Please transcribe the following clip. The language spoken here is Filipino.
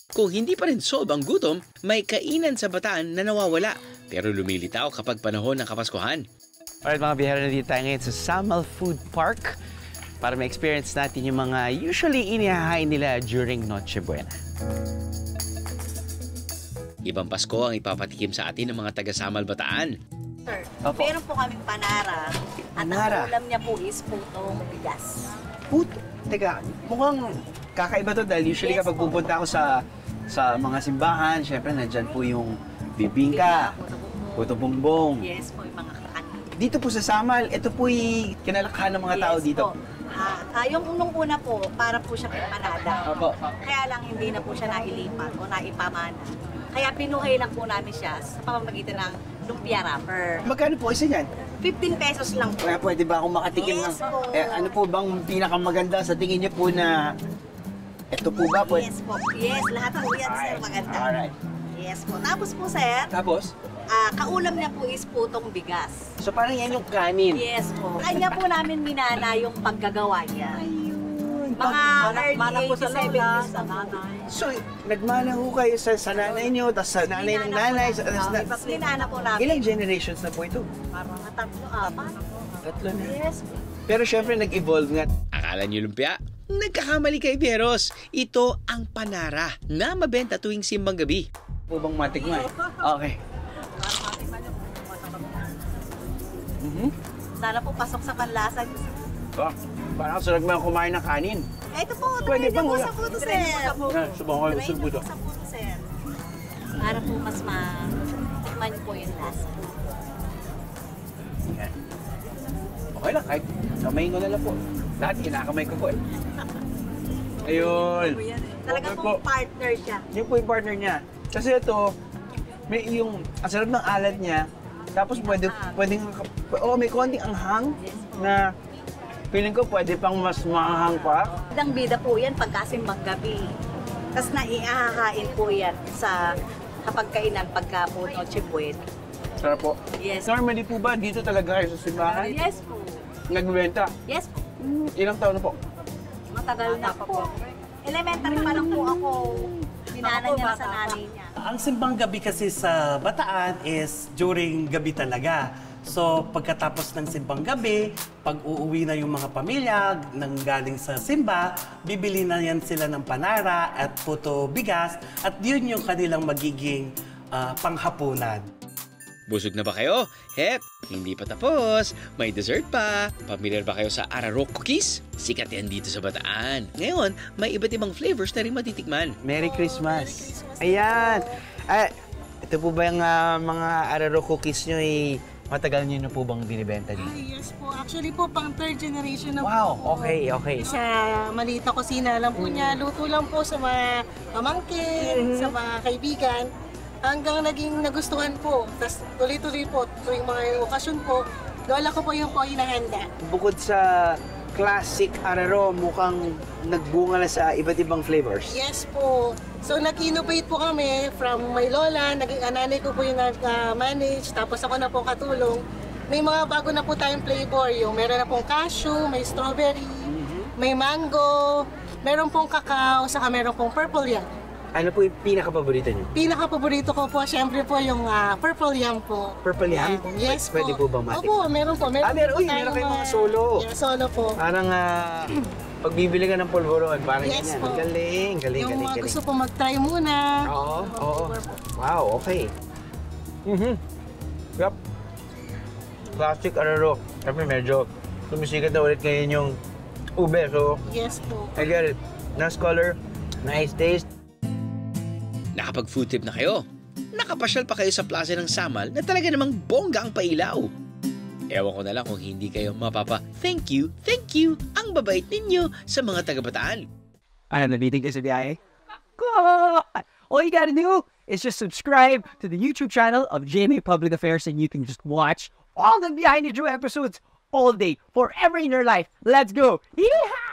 Kung hindi pa rin solve ang gutom, may kainan sa Bataan na nawawala pero lumilitaw kapag panahon ng Kapaskuhan. Alright mga bihero, nandito tayo ngayon sa Samal Food Park para ma-experience natin yung mga usually inihahain nila during Noche Buena. Ibang Pasko ang ipapatikim sa atin ng mga taga-Samal Bataan. Sir, Opo. meron po kaming panara. Panara? At ang ulam niya po is putong bigas. Teka, mukhang kakaiba to dahil usually Yes, kapag po. pupunta ako sa mga simbahan, syempre nandyan po yung bibingka, puto bumbong. Yes po, yung mga kakanin. Dito po sa Samal, ito po yung kinalakhan ng mga tao Yes dito. po. Yung unang-una po, para po siya empanada. Opo. Kaya lang hindi na po siya nailipat o naipamana. Kaya pinuhay lang po namin siya sa pamamagitan ng lumpia wrapper. Magkano po isa niyan? 15 pesos lang po. Kaya pwede ba akong makatikim Yes ng... po. ano po bang pinakamaganda sa tingin niyo po na... Ito po ba? Pwede? Yes po. Yes, lahat po yan, sir, maganda. Alright. Yes po. Tapos po, sir, Tapos? kaulam niya po is putong bigas. So parang yan yung kanin. Yes po. Kanya po namin minana yung paggagawa niya. Ayun. Mga early po sa 80s, lola, 70s sa na po. So, nagmana ho kayo sa nanay niyo, tapos sa nanay ng nanay. Tapos minana po namin. Ilang generations na po ito? Mga tatlo, apat. Tatlo na. Yes po. Pero syempre nag-evolve nga. Akala niyo lumpia? Nagkakamali kay Beros. Ito ang panara na mabenta tuwing simbang gabi. Po bang matikman? Okay. Sana po pasok sa panlasa niyo. Oh, parang sarap mga kumain ng kanin. Ito po, Pwede try bang niyo po wala? sa puto, sir. Subukan ko Try sa niyo buto. po sa puto, sir. Para po mas matikman niyo po yung lasa. Yan. Okay lang, kahit kamayin ko na lang po. Lahat kinakamay ko po eh. Ayun. Talaga Okay pong partner siya. Yun po yung partner niya. Kasi ito, may yung, ang sarap ng alat niya. Tapos pwedeng, may konting anghang na feeling ko pwede pang mas maanghang pa. Ang bida po yan pagkasimbang gabi. Tapos naiahahain po yan sa kapag kainan pagka po Noche Buena. Sarap po. Yes. Normally po ba dito talaga kayo sa simbahan? Yes po. Nagbibenta? Yes po. Ilang taon na po? Matagal na po. Elementary pa lang po ako. Binana niya na sa nanay niya. Ang simbang gabi kasi sa Bataan is during gabi talaga. So, pagkatapos ng simbang gabi, pag uuwi na yung mga pamilya nang galing sa simba, bibili na yan sila ng panara at puto bigas at yun yung kanilang magiging panghapunan. Busog na ba kayo? Hep, hindi pa tapos. May dessert pa. Pamilyar ba kayo sa Araro Cookies? Sikat yan dito sa Bataan. Ngayon, may iba't ibang flavors na rin matitikman. Merry Christmas! Ayan! Ito po ba yung mga Araro cookies nyo matagal nyo na po bang binibenta dito? Yes po. Actually po, pang third generation na Wow! po. Okay, okay. Sa maliit na kusina lang po niya. Luto lang po sa mga pamangkin, sa mga kaibigan. Hanggang naging nagustuhan po. Tapos tuloy-tuloy po, tuwing mga okasyon po, lola ko po yung po inahanda. Bukod sa classic Araro, mukhang nagbunga na sa iba't ibang flavors. Yes po. So nag-innovate po kami from my lola, naging nanay ko po yung nag-manage, tapos ako na po katulong. May mga bago na po tayong flavor. Yung meron na pong cashew, may strawberry, may mango, meron pong cacao, saka meron pong purple yam. Ano po yung pinaka-paborito nyo? Pinaka-paborito ko po, syempre po yung purple yam po. Purple yam? Yes Pwede po ba matik? Opo, meron po. Meron meron, po meron tayong kayong mga solo. Yeah, solo po. Parang pag bibili ka ng pulburon, parang Yes ganyan. po. Galing, galing, Yung galing, mga galing. gusto po mag-try muna. Oo, Yung mga oo. flavor po. Wow, okay. Yup. Classic Araro. Siyempre medyo sumisikat na ulit ngayon yung ube. So, Yes po. I get it. Nice color, nice taste. Nakapag-food trip na kayo. Nakapasyal pa kayo sa plaza ng Samal na talaga namang bongga ang pailaw. Ewan ko na lang kung hindi kayo thank you, ang babait ninyo sa mga taga-Bataan. I am the meeting is a biyahe. God! All you gotta do is just subscribe to the YouTube channel of GMA Public Affairs and you can just watch all the Behind the Drew episodes all day, forever in your life. Let's go! Yeehaw!